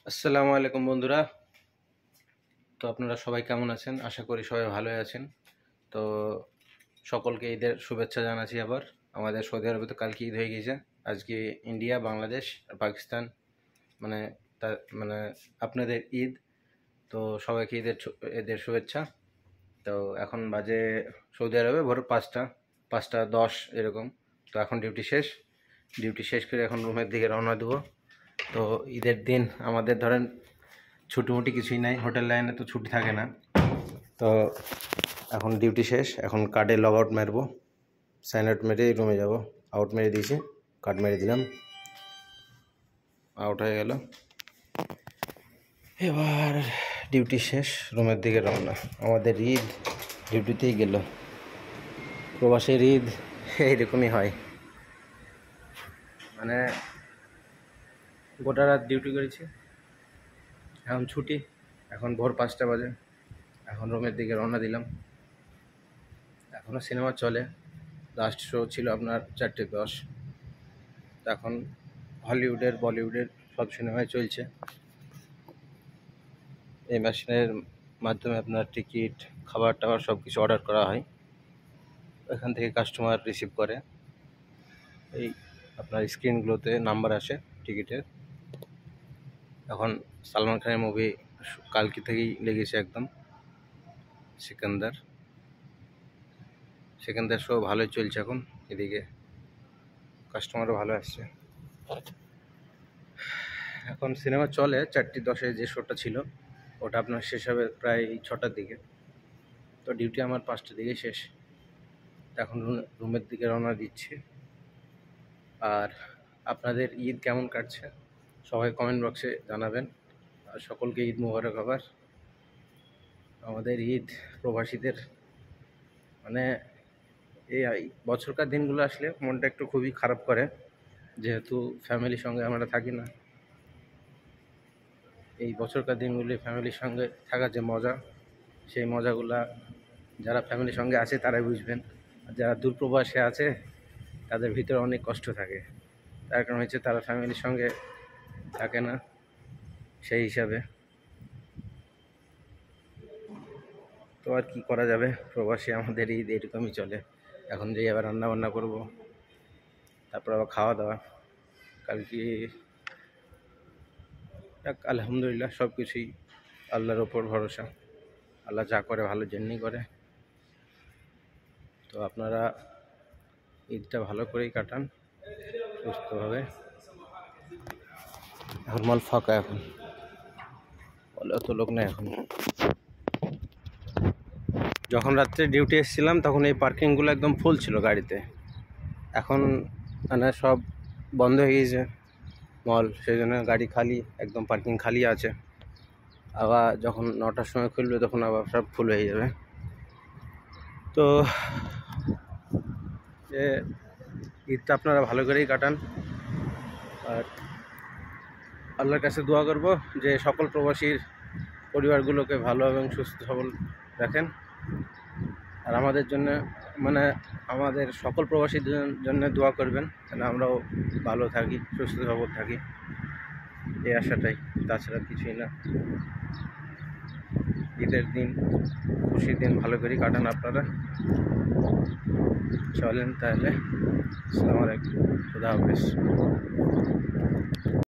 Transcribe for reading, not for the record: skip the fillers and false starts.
আসসালামু আলাইকুম বন্ধুরা। তো আপনারা সবাই কেমন আছেন? আশা করি সবাই ভালোই আছেন। তো সকলকে ঈদের শুভেচ্ছা জানাচ্ছি। আবার আমাদের সৌদি আরবে তো কালকে ঈদ হয়ে গিয়েছে। আজকে ইন্ডিয়া, বাংলাদেশ আর পাকিস্তান মানে মানে আপনাদের ঈদ। তো সবাইকে ঈদের শুভেচ্ছা। তো এখন বাজে সৌদি আরবে ভোর 5টা 10 এরকম। তো এখন ডিউটি শেষ করে এখন রুমের দিকে রওনা দেবো। তো ঈদের দিন আমাদের ধরেন ছুটিমুটি কিছুই নাই, হোটেল লাইনে তো ছুটি থাকে না। তো এখন ডিউটি শেষ, এখন কার্ডে লগ আউট মারবো, সাইন আউট মেরে রুমে যাব। আউট মেরে দিয়েছি, কার্ড মেরে দিলাম, আউট হয়ে গেল। এবার ডিউটি শেষ, রুমের দিকে রওনা। আমাদের ঈদ ডিউটিতেই গেল। প্রবাসের ঈদ এইরকমই হয়, মানে গোটা রাত ডিউটি করেছি, এখন ছুটি, এখন ভোর 5টা বাজে, এখন রুমের দিকে রওনা দিলাম। এখনও সিনেমা চলে, লাস্ট শো ছিল আপনার 4:10। এখন হলিউডের বলিউডের সব সিনেমাই চলছে। এই মেশিনের মাধ্যমে আপনার টিকিট, খাবার টাবার সব কিছু অর্ডার করা হয়, এখান থেকে কাস্টমার রিসিভ করে। এই আপনার স্ক্রিনগুলোতে নাম্বার আসে টিকিটের। এখন সালমান খানের মুভি কালকে থেকেই লেগেছে একদম, সেকেন্দার শো ভালোই চলছে এখন। এদিকে কাস্টমারও ভালো আসছে। এখন সিনেমা চলে 4:10 যে শোটা ছিল, ওটা আপনার শেষ হবে প্রায় 6টার দিকে। তো ডিউটি আমার 5টার দিকে শেষ। এখন রুমের দিকে রওনা দিচ্ছি। আর আপনাদের ঈদ কেমন কাটছে সবাই কমেন্ট বক্সে জানাবেন। আর সকলকে ঈদ মোবারক। আবার আমাদের ঈদ প্রবাসীদের মানে এই বছরকার দিনগুলো আসলে মনটা একটু খুবই খারাপ করে, যেহেতু ফ্যামিলির সঙ্গে আমরা থাকি না। এই বছরকার দিনগুলি ফ্যামিলির সঙ্গে থাকার যে মজা, সেই মজাগুলা যারা ফ্যামিলির সঙ্গে আছে তারাই বুঝবেন। আর যারা দূরপ্রবাসে আছে তাদের ভিতরে অনেক কষ্ট থাকে, তার কারণ হচ্ছে তারা ফ্যামিলির সঙ্গে থাকে না। সেই হিসাবে তো আর কি করা যাবে, প্রবাসী আমাদের ঈদ এরকমই চলে। এখন যে আবার রান্না বান্না করবো, তারপর আবার খাওয়া দাওয়া। কালকে আলহামদুলিল্লাহ সব কিছুই আল্লাহর ওপর ভরসা, আল্লাহ যা করে ভালোর জন্যই করে। তো আপনারা ঈদটা ভালো করেই কাটান, সুস্থভাবে। এখন মল ফাঁকা, এখন বলে অত লোক নেই এখন। যখন রাত্রে ডিউটি এসেছিলাম তখন এই পার্কিংগুলো একদম ফুল ছিল গাড়িতে। এখন মানে সব বন্ধ হয়ে গিয়েছে মল, সেই জন্য গাড়ি খালি, একদম পার্কিং খালি আছে। আবার যখন 9টার সময় খুলবে তখন আবার সব ফুল হয়ে যাবে। তো ঈদটা আপনারা ভালো করেই কাটান। আর আল্লাহর কাছে দোয়া করব যে সকল প্রবাসীর পরিবারগুলোকে ভালো এবং সুস্থ সবল রাখেন। আর আমাদের জন্য মানে আমাদের সকল প্রবাসীর জন্য দোয়া করবেন, যেন আমরাও ভালো থাকি, সুস্থ সবল থাকি, এই আশাটাই, তাছাড়া কিছুই না। ঈদের দিন, খুশির দিন ভালো করে কাটান আপনারা। চলেন তাহলে, আসসালামু আলাইকুম, খুদা হাফেজ।